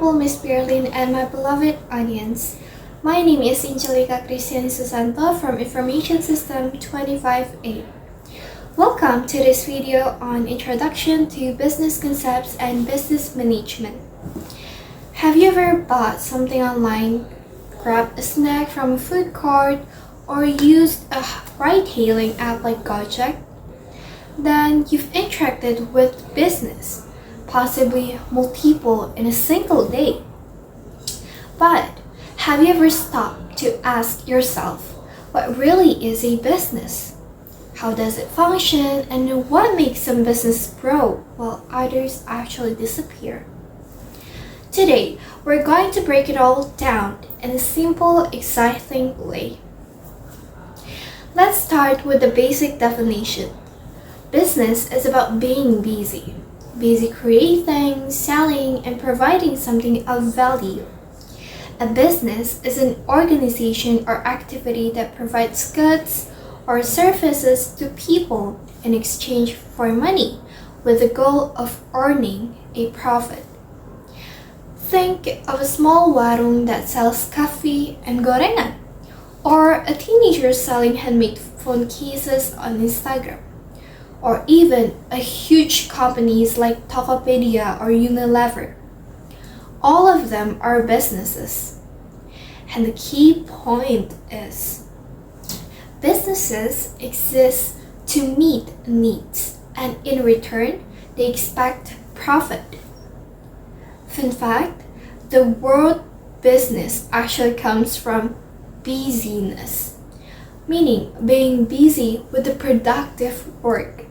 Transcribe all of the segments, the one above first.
Honorable Miss Berlin and my beloved audience. My name is Angelica Christiani Susanto from Information System 25A. Welcome to this video on Introduction to Business Concepts and Business Management. Have you ever bought something online, grabbed a snack from a food cart, or used a ride-hailing app like Gojek? Then you've interacted with business, possibly multiple in a single day. But have you ever stopped to ask yourself what really is a business? How does it function, and what makes some business grow while others actually disappear? Today, we're going to break it all down in a simple, exciting way. Let's start with the basic definition. Business is about being busy. Busy creating, selling, and providing something of value. A business is an organization or activity that provides goods or services to people in exchange for money with the goal of earning a profit. Think of a small warung that sells coffee and gorengan, or a teenager selling handmade phone cases on Instagram, or even a huge companies like Tokopedia or Unilever. All of them are businesses. And the key point is, businesses exist to meet needs, and in return, they expect profit. Fun fact, the word business actually comes from busyness, meaning being busy with the productive work.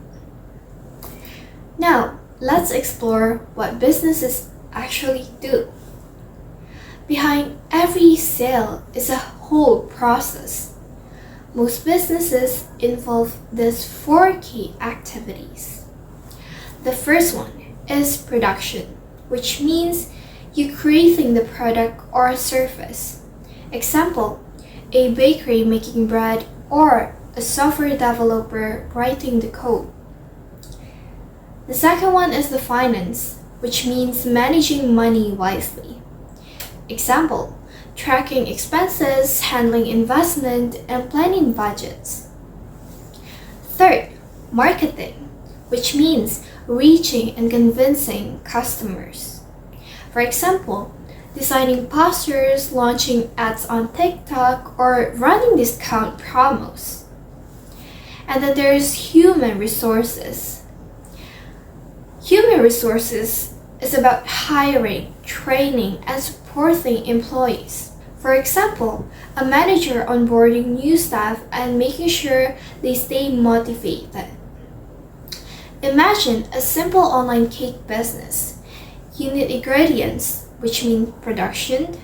Now, let's explore what businesses actually do. Behind every sale is a whole process. Most businesses involve these 4 key activities. The first one is production, which means you creating the product or service. Example, a bakery making bread or a software developer writing the code. The second one is the finance, which means managing money wisely. Example, tracking expenses, handling investment, and planning budgets. Third, marketing, which means reaching and convincing customers. For example, designing posters, launching ads on TikTok, or running discount promos. And then there's human resources. Human resources is about hiring, training, and supporting employees. For example, a manager onboarding new staff and making sure they stay motivated. Imagine a simple online cake business. You need ingredients, which means production,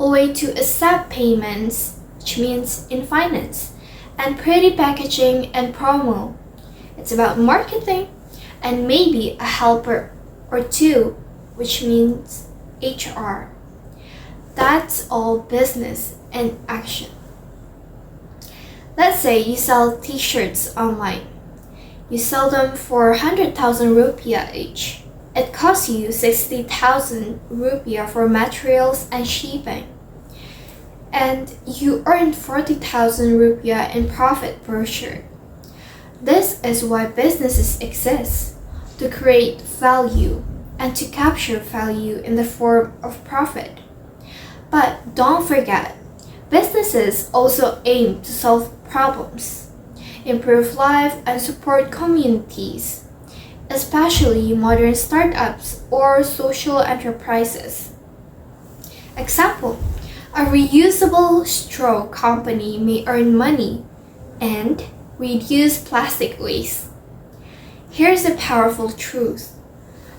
a way to accept payments, which means in finance, and pretty packaging and promo. It's about marketing, and maybe a helper or two, which means HR. That's all business in action. Let's say you sell t-shirts online. You sell them for 100,000 rupiah each. It costs you 60,000 rupiah for materials and shipping. And you earn 40,000 rupiah in profit per shirt. This is why businesses exist, to create value and to capture value in the form of profit. But don't forget, businesses also aim to solve problems, improve life, and support communities, especially modern startups or social enterprises. Example, a reusable straw company may earn money and reduce plastic waste. Here's a powerful truth.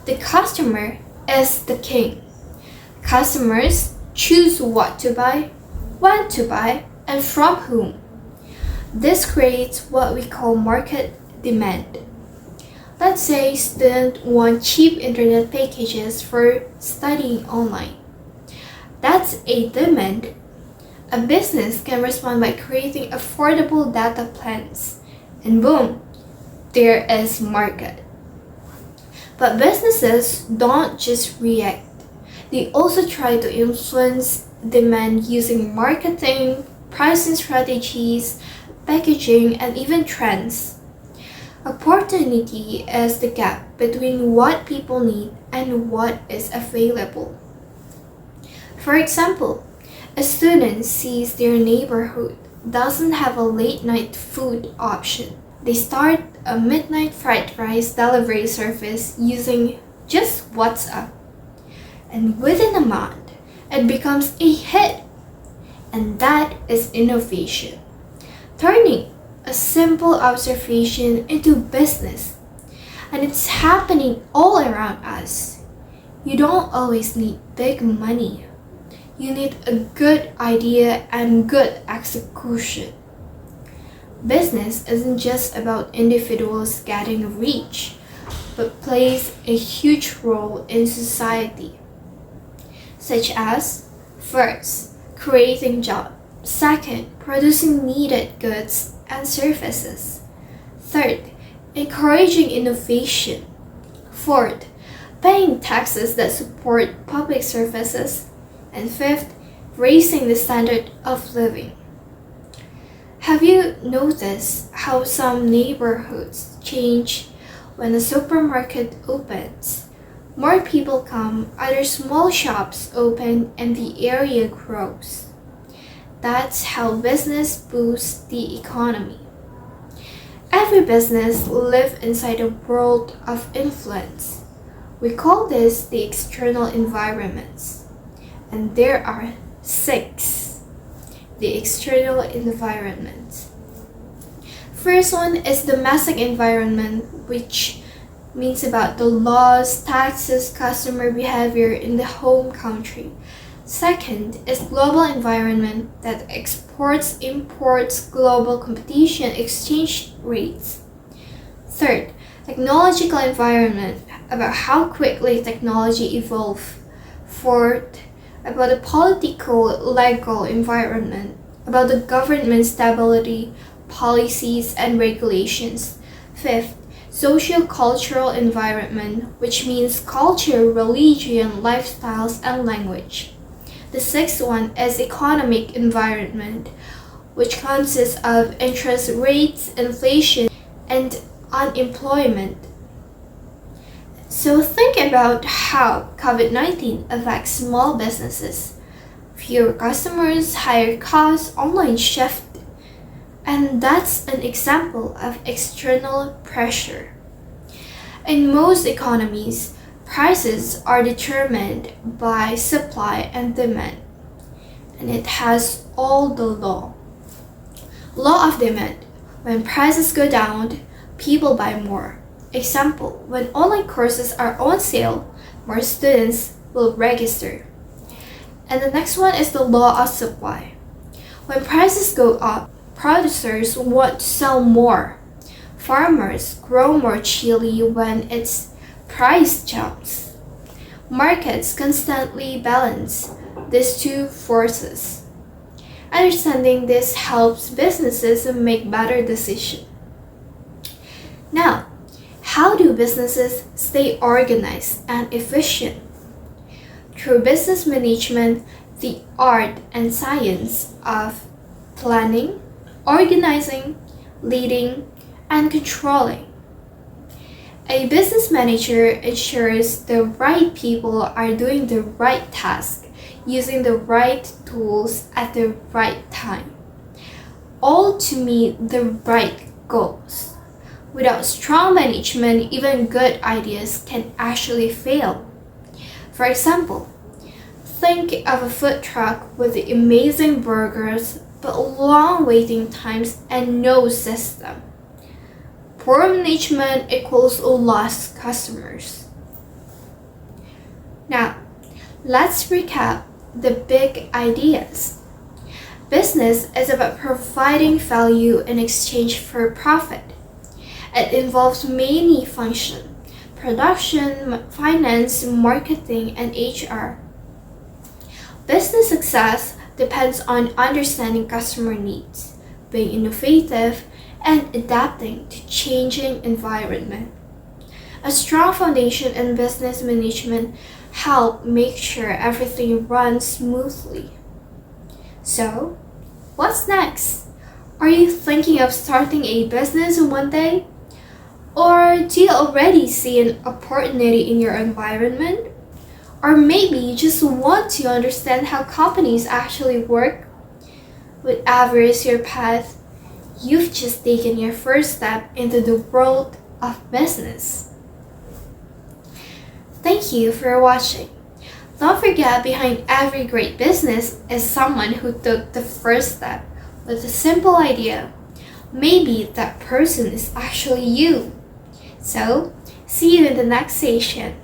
The customer is the king. Customers choose what to buy, when to buy, and from whom. This creates what we call market demand. Let's say students want cheap internet packages for studying online. That's a demand. A business can respond by creating affordable data plans, and boom, there is market. But businesses don't just react, They also try to influence demand using marketing, pricing strategies, packaging, and even trends. Opportunity is the gap between what people need and what is available. For example, a student sees their neighborhood doesn't have a late night food option. They start a midnight fried rice delivery service using just WhatsApp. And within a month, it becomes a hit. And that is innovation, turning a simple observation into business. And it's happening all around us. You don't always need big money. You need a good idea and good execution. Business isn't just about individuals getting rich, but plays a huge role in society, such as first, creating jobs, second, producing needed goods and services, third, encouraging innovation, fourth, paying taxes that support public services, and fifth, raising the standard of living. Have you noticed how some neighborhoods change when a supermarket opens? More people come, other small shops open, and the area grows. That's how business boosts the economy. Every business lives inside a world of influence. We call this the external environments. And there are 6. The external environment. First one is domestic environment, which means about the laws, taxes, customer behavior in the home country. Second is global environment that exports, imports, global competition, exchange rates. Third, technological environment, about how quickly technology evolves. Fourth, about the political, legal environment, about the government stability, policies, and regulations. Fifth, socio-cultural environment, which means culture, religion, lifestyles, and language. The sixth one is economic environment, which consists of interest rates, inflation, and unemployment. So think about how COVID-19 affects small businesses. Fewer customers, higher costs, online shift. And that's an example of external pressure. In most economies, prices are determined by supply and demand. And it has all the law. Law of demand. When prices go down, people buy more. Example, when online courses are on sale, more students will register. And the next one is the law of supply. When prices go up, producers want to sell more. Farmers grow more chili when its price jumps. Markets constantly balance these two forces. Understanding this helps businesses make better decisions. Now, how do businesses stay organized and efficient? Through business management, the art and science of planning, organizing, leading, and controlling. A business manager ensures the right people are doing the right task, using the right tools at the right time, all to meet the right goals. Without strong management, even good ideas can actually fail. For example, think of a food truck with amazing burgers but long waiting times and no system. Poor management equals lost customers. Now, let's recap the big ideas. Business is about providing value in exchange for profit. It involves many functions: production, finance, marketing, and HR. Business success depends on understanding customer needs, being innovative, and adapting to changing environment. A strong foundation in business management help make sure everything runs smoothly. So, what's next? Are you thinking of starting a business one day? Or do you already see an opportunity in your environment? Or maybe you just want to understand how companies actually work? Whatever is your path, you've just taken your first step into the world of business. Thank you for watching. Don't forget, behind every great business is someone who took the first step with a simple idea. Maybe that person is actually you. So, see you in the next session.